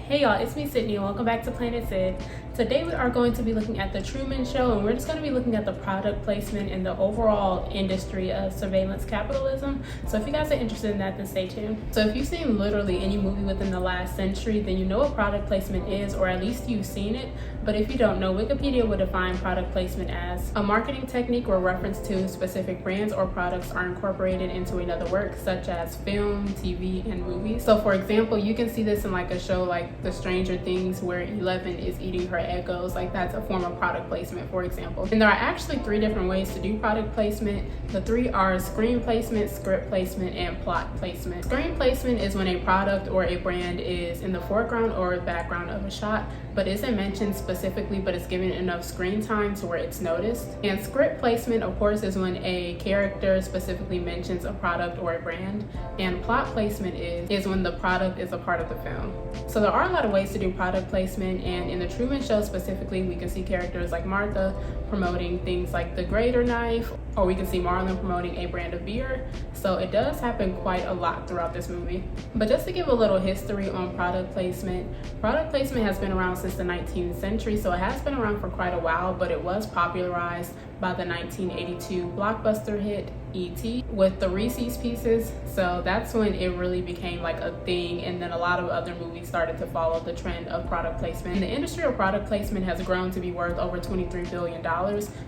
Hey y'all, it's me Sydney and welcome back to Planet Sid. Today we are going to be looking at the Truman Show, and we're just going to be looking at the product placement and the overall industry of surveillance capitalism. So if you guys are interested in that, then stay tuned. So if you've seen literally any movie within the last century, then you know what product placement is, or at least you've seen it. But if you don't know, Wikipedia would define product placement as a marketing technique where reference to specific brands or products are incorporated into another work, such as film, TV, and movies. So for example, you can see this in like a show like The Stranger Things where Eleven is eating her Eggos. Like that's a form of product placement, for example. And there are actually 3 different ways to do product placement. The 3 are screen placement, script placement, and plot placement. Screen placement is when a product or a brand is in the foreground or background of a shot, but isn't mentioned specifically, but it's given enough screen time to where it's noticed. And script placement, of course, is when a character specifically mentions a product or a brand. And plot placement is when the product is a part of the film. So there are a lot of ways to do product placement, and in the Truman Show specifically, we can see characters like Martha promoting things like the grater knife, or we can see Marlon promoting a brand of beer. So it does happen quite a lot throughout this movie. But just to give a little history on product placement has been around since the 19th century, so it has been around for quite a while, but it was popularized by the 1982 blockbuster hit E.T. with the Reese's Pieces. So that's when it really became like a thing, and then a lot of other movies started to follow the trend of product placement. And the industry of product placement has grown to be worth over $23 billion,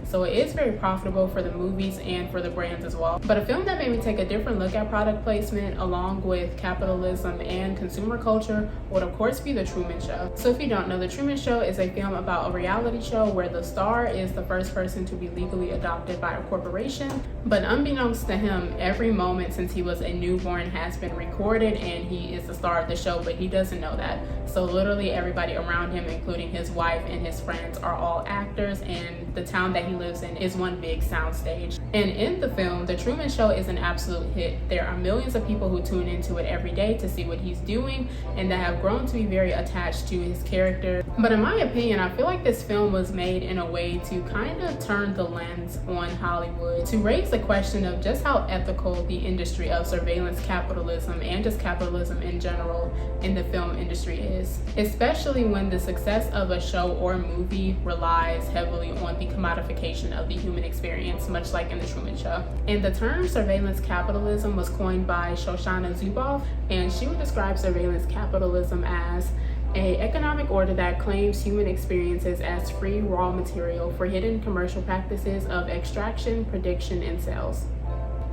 so it is very profitable for the movies and for the brands as well. But a film that made me take a different look at product placement along with capitalism and consumer culture would of course be The Truman Show. So if you don't know, The Truman Show is a film about a reality show where the star is the first person to be legally adopted by a corporation, but unbeknownst to him, every moment since he was a newborn has been recorded and he is the star of the show, but he doesn't know that. So literally everybody around him, including his wife and his friends, are all actors, and the town that he lives in is one big soundstage. And in the film, The Truman Show is an absolute hit. There are millions of people who tune into it every day to see what he's doing, and that have grown to be very attached to his character. But in my opinion, I feel like this film was made in a way to kind of turn the lens on Hollywood, to raise the question of just how ethical the industry of surveillance capitalism and just capitalism in general in the film industry is, especially when the success of a show or movie relies heavily on the commodification of the human experience, much like in The Truman Show. And the term surveillance capitalism was coined by Shoshana Zuboff, and she would describe surveillance capitalism as an economic order that claims human experiences as free raw material for hidden commercial practices of extraction, prediction, and sales.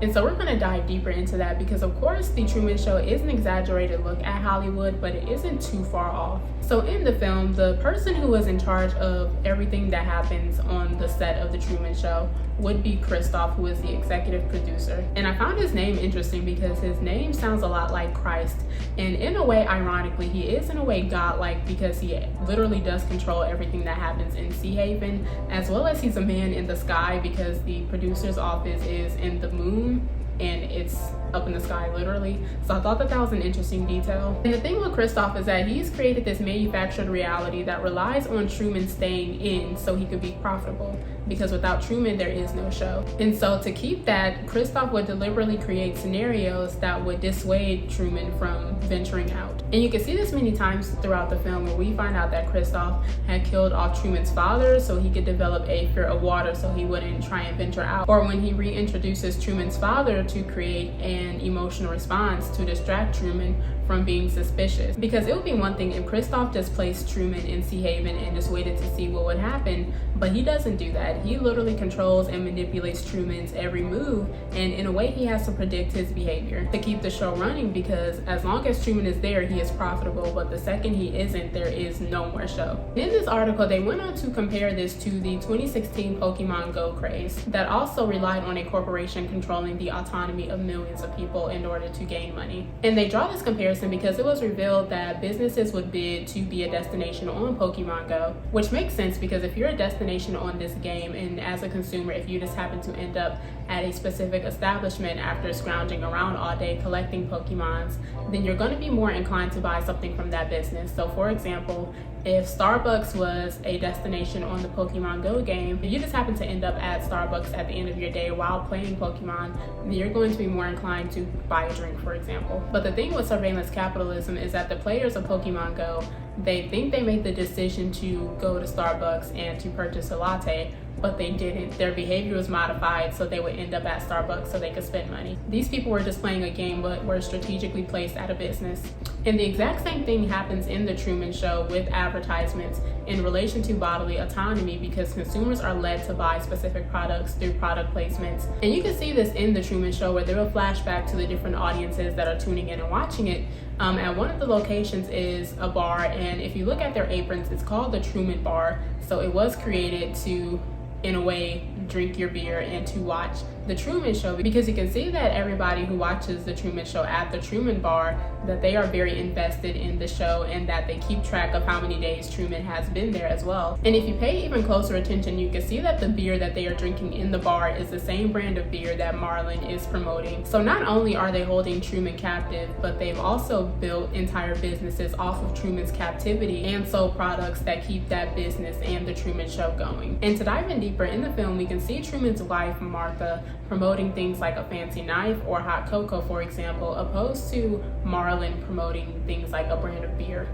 And so we're going to dive deeper into that because, of course, The Truman Show is an exaggerated look at Hollywood, but it isn't too far off. So in the film, the person who was in charge of everything that happens on the set of The Truman Show would be Christoph, who is the executive producer. And I found his name interesting because his name sounds a lot like Christ. And in a way, ironically, he is in a way godlike because he literally does control everything that happens in Sea Haven, as well as he's a man in the sky because the producer's office is in the moon and it's up in the sky literally. So I thought that was an interesting detail. And the thing with Christoph is that he's created this manufactured reality that relies on Truman staying in so he could be profitable, because without Truman there is no show. And so to keep that, Christoph would deliberately create scenarios that would dissuade Truman from venturing out. And you can see this many times throughout the film where we find out that Christoph had killed off Truman's father so he could develop a fear of water so he wouldn't try and venture out. Or when he reintroduces Truman's father to create an emotional response to distract Truman from being suspicious. Because it would be one thing if Christoph just placed Truman in Sea Haven and just waited to see what would happen, but he doesn't do that. He literally controls and manipulates Truman's every move, and in a way he has to predict his behavior to keep the show running, because as long as Truman is there, he is profitable, but the second he isn't, there is no more show. In this article, they went on to compare this to the 2016 Pokemon Go craze that also relied on a corporation controlling the autonomy of millions of people in order to gain money. And they draw this comparison because it was revealed that businesses would bid to be a destination on Pokemon Go, which makes sense because if you're a destination on this game, and as a consumer, if you just happen to end up at a specific establishment after scrounging around all day collecting Pokemons, then you're going to be more inclined to buy something from that business. So for example, if Starbucks was a destination on the Pokemon Go game, if you just happen to end up at Starbucks at the end of your day while playing Pokemon, then you're going to be more inclined to buy a drink, for example. But the thing with surveillance capitalism is that the players of Pokemon Go, they think they made the decision to go to Starbucks and to purchase a latte, but they didn't. Their behavior was modified so they would end up at Starbucks so they could spend money. These people were just playing a game but were strategically placed at a business. And the exact same thing happens in the Truman Show with advertisements in relation to bodily autonomy, because consumers are led to buy specific products through product placements. And you can see this in the Truman Show where they will flash back to the different audiences that are tuning in and watching it. And one of the locations is a bar, and if you look at their aprons, it's called the Truman Bar. So it was created to, in a way, drink your beer and to watch the Truman Show, because you can see that everybody who watches the Truman Show at the Truman Bar, that they are very invested in the show and that they keep track of how many days Truman has been there as well. And if you pay even closer attention, you can see that the beer that they are drinking in the bar is the same brand of beer that Marlin is promoting. So not only are they holding Truman captive, but they've also built entire businesses off of Truman's captivity and sold products that keep that business and the Truman Show going. And to dive in deeper in the film, we can see Truman's wife, Martha, promoting things like a fancy knife or hot cocoa, for example, opposed to Marlin promoting things like a brand of beer.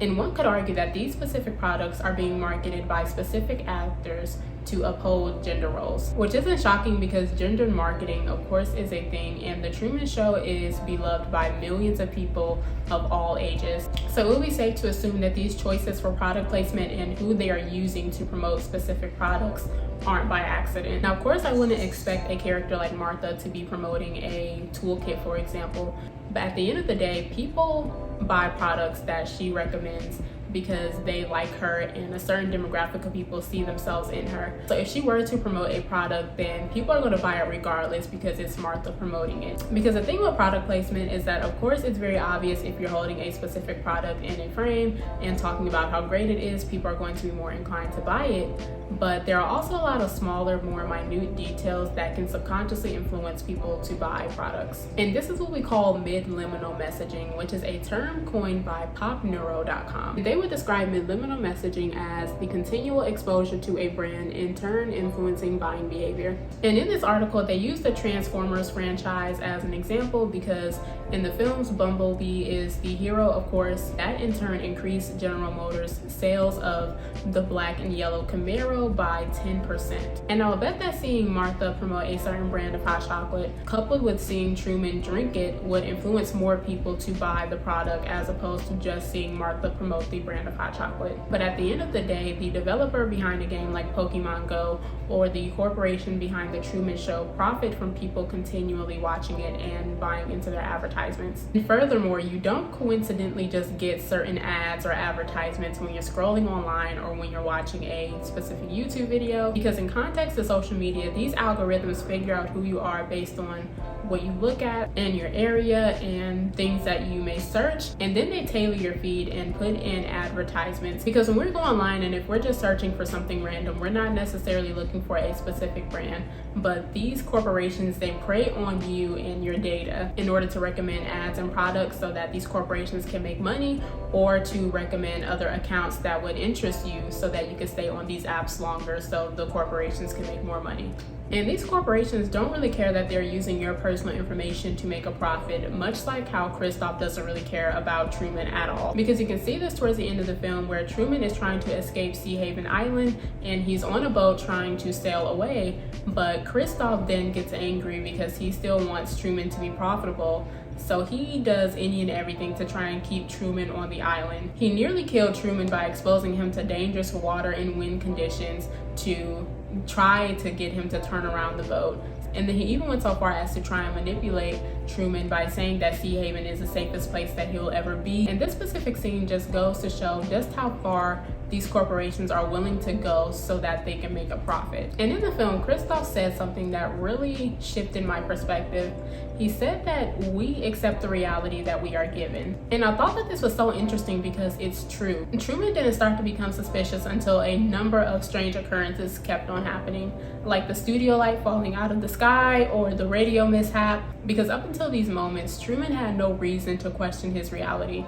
And one could argue that these specific products are being marketed by specific actors to uphold gender roles, which isn't shocking because gender marketing, of course, is a thing, and the Truman Show is beloved by millions of people of all ages. So it would be safe to assume that these choices for product placement and who they are using to promote specific products aren't by accident. Now, of course, I wouldn't expect a character like Martha to be promoting a toolkit, for example, but at the end of the day, people buy products that she recommends because they like her and a certain demographic of people see themselves in her. So if she were to promote a product, then people are going to buy it regardless because it's Martha promoting it. Because the thing with product placement is that, of course, it's very obvious if you're holding a specific product in a frame and talking about how great it is, people are going to be more inclined to buy it. But there are also a lot of smaller, more minute details that can subconsciously influence people to buy products. And this is what we call mid-liminal messaging, which is a term coined by popneuro.com. They would describe mid-liminal messaging as the continual exposure to a brand, in turn influencing buying behavior. And in this article, they use the Transformers franchise as an example because in the films, Bumblebee is the hero, of course. That in turn increased General Motors' sales of the black and yellow Camaro by 10%. And I'll bet that seeing Martha promote a certain brand of hot chocolate, coupled with seeing Truman drink it, would influence more people to buy the product as opposed to just seeing Martha promote the brand of hot chocolate. But at the end of the day, the developer behind a game like Pokemon Go or the corporation behind the Truman Show profit from people continually watching it and buying into their advertisements. And furthermore, you don't coincidentally just get certain ads or advertisements when you're scrolling online or when you're watching a specific YouTube video, because in context of social media, these algorithms figure out who you are based on what you look at and your area and things that you may search, and then they tailor your feed and put in advertisements. Because when we're going online and if we're just searching for something random, we're not necessarily looking for a specific brand, but these corporations, they prey on you and your data in order to recommend ads and products so that these corporations can make money, or to recommend other accounts that would interest you so that you can stay on these apps longer so the corporations can make more money. And these corporations don't really care that they're using your personal information to make a profit, much like how Kristoff doesn't really care about Truman at all. Because you can see this towards the end of the film where Truman is trying to escape Sea Haven Island and he's on a boat trying to sail away, but Kristoff then gets angry because he still wants Truman to be profitable. So he does any and everything to try and keep Truman on the island. He nearly killed Truman by exposing him to dangerous water and wind conditions to try to get him to turn around the boat. And then he even went so far as to try and manipulate Truman by saying that Sea Haven is the safest place that he'll ever be. And this specific scene just goes to show just how far these corporations are willing to go so that they can make a profit. And in the film, Kristoff said something that really shifted my perspective. He said that we accept the reality that we are given. And I thought that this was so interesting because it's true. Truman didn't start to become suspicious until a number of strange occurrences kept on happening, like the studio light falling out of the sky or the radio mishap. Because up until these moments, Truman had no reason to question his reality.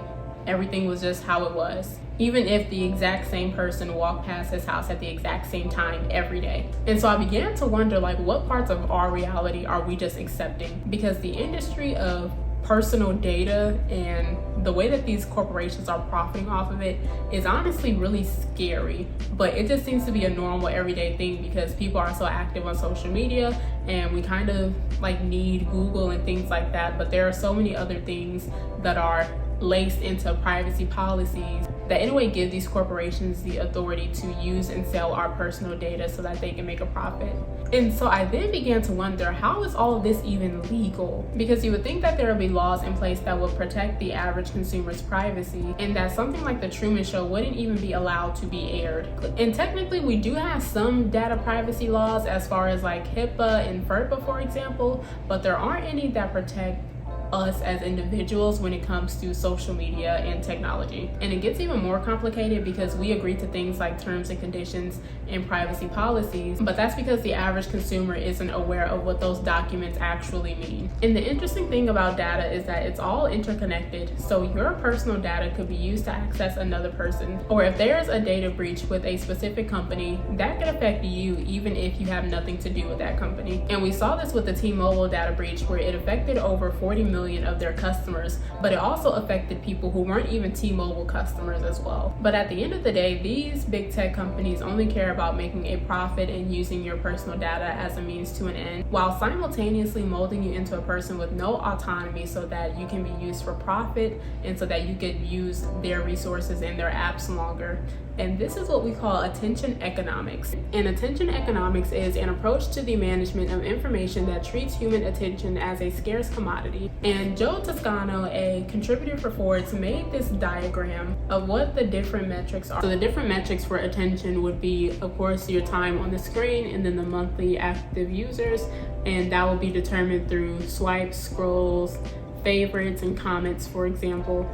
Everything was just how it was. even if the exact same person walked past his house at the exact same time every day. And so I began to wonder, like, what parts of our reality are we just accepting? Because the industry of personal data and the way that these corporations are profiting off of it is honestly really scary, but it just seems to be a normal everyday thing because people are so active on social media and we kind of like need Google and things like that. But there are so many other things that are laced into privacy policies that anyway give these corporations the authority to use and sell our personal data so that they can make a profit. And so I then began to wonder, how is all of this even legal? Because you would think that there would be laws in place that would protect the average consumer's privacy and that something like the Truman Show wouldn't even be allowed to be aired. And technically we do have some data privacy laws as far as like HIPAA and FERPA, for example, but there aren't any that protect us as individuals when it comes to social media and technology. And it gets even more complicated because we agree to things like terms and conditions and privacy policies, but that's because the average consumer isn't aware of what those documents actually mean. And the interesting thing about data is that it's all interconnected, so your personal data could be used to access another person, or if there's a data breach with a specific company, that could affect you even if you have nothing to do with that company. And we saw this with the T-Mobile data breach where it affected over 40 million of their customers, but it also affected people who weren't even T-Mobile customers as well. But at the end of the day, these big tech companies only care about making a profit and using your personal data as a means to an end, while simultaneously molding you into a person with no autonomy so that you can be used for profit and so that you could use their resources and their apps longer. And this is what we call attention economics. And attention economics is an approach to the management of information that treats human attention as a scarce commodity. And Joe Toscano, a contributor for Forbes, made this diagram of what the different metrics are. So the different metrics for attention would be, of course, your time on the screen and then the monthly active users. And that will be determined through swipes, scrolls, favorites, and comments, for example.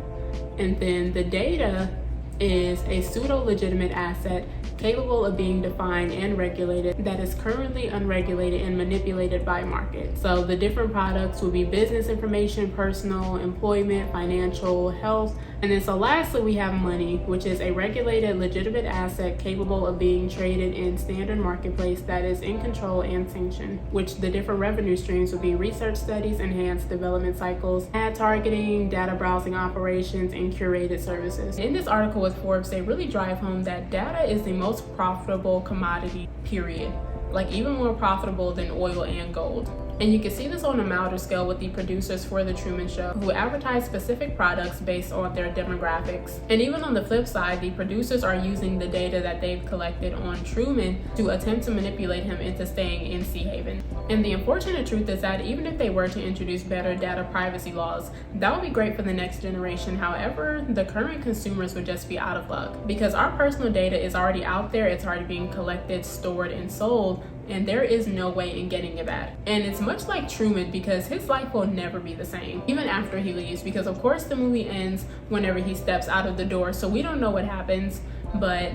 And then the data is a pseudo-legitimate asset capable of being defined and regulated that is currently unregulated and manipulated by market. So the different products will be business information, personal, employment, financial, health, and then so lastly we have money, which is a regulated legitimate asset capable of being traded in standard marketplace that is in control and sanctioned, which the different revenue streams will be research studies, enhanced development cycles, ad targeting, data browsing operations, and curated services. In this article with Forbes, they really drive home that data is the most profitable commodity, period. Like even more profitable than oil and gold. And you can see this on a milder scale with the producers for The Truman Show, who advertise specific products based on their demographics. And even on the flip side, the producers are using the data that they've collected on Truman to attempt to manipulate him into staying in Sea Haven. And the unfortunate truth is that even if they were to introduce better data privacy laws, that would be great for the next generation. However, the current consumers would just be out of luck because our personal data is already out there, it's already being collected, stored, and sold, and there is no way in getting it back. And it's much like Truman because his life will never be the same, even after he leaves, because of course the movie ends whenever he steps out of the door, so we don't know what happens, but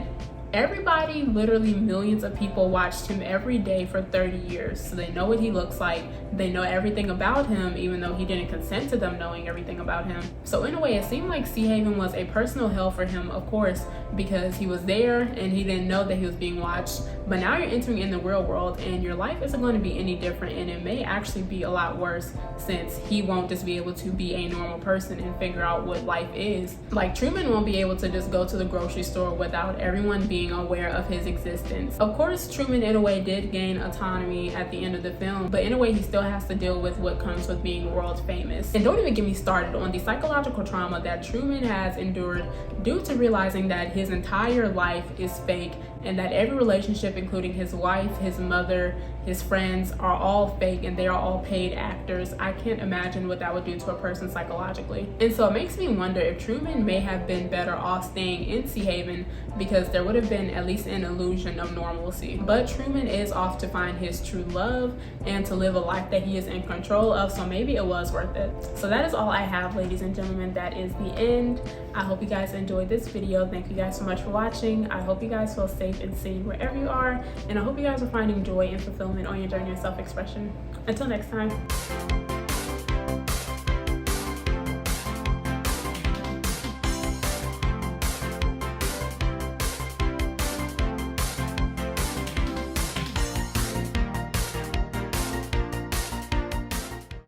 everybody, literally millions of people, watched him every day for 30 years. So they know what he looks like. They know everything about him, even though he didn't consent to them knowing everything about him. So in a way, it seemed like Sea Haven was a personal hell for him, of course, because he was there and he didn't know that he was being watched. But now you're entering in the real world and your life isn't going to be any different, and it may actually be a lot worse since he won't just be able to be a normal person and figure out what life is. Like Truman won't be able to just go to the grocery store without everyone being aware of his existence. Of course, Truman in a way did gain autonomy at the end of the film, but in a way he still has to deal with what comes with being world famous. And don't even get me started on the psychological trauma that Truman has endured due to realizing that his entire life is fake and that every relationship, including his wife, his mother, his friends, are all fake and they are all paid actors. I can't imagine what that would do to a person psychologically. And so it makes me wonder if Truman may have been better off staying in Sea Haven because there would have been at least an illusion of normalcy. But Truman is off to find his true love and to live a life that he is in control of, so maybe it was worth it. So that is all I have, ladies and gentlemen. That is the end. I hope you guys enjoyed this video. Thank you guys so much for watching. I hope you guys feel safe and seen wherever you are, and I hope you guys are finding joy and fulfillment on your journey of self-expression. Until next time.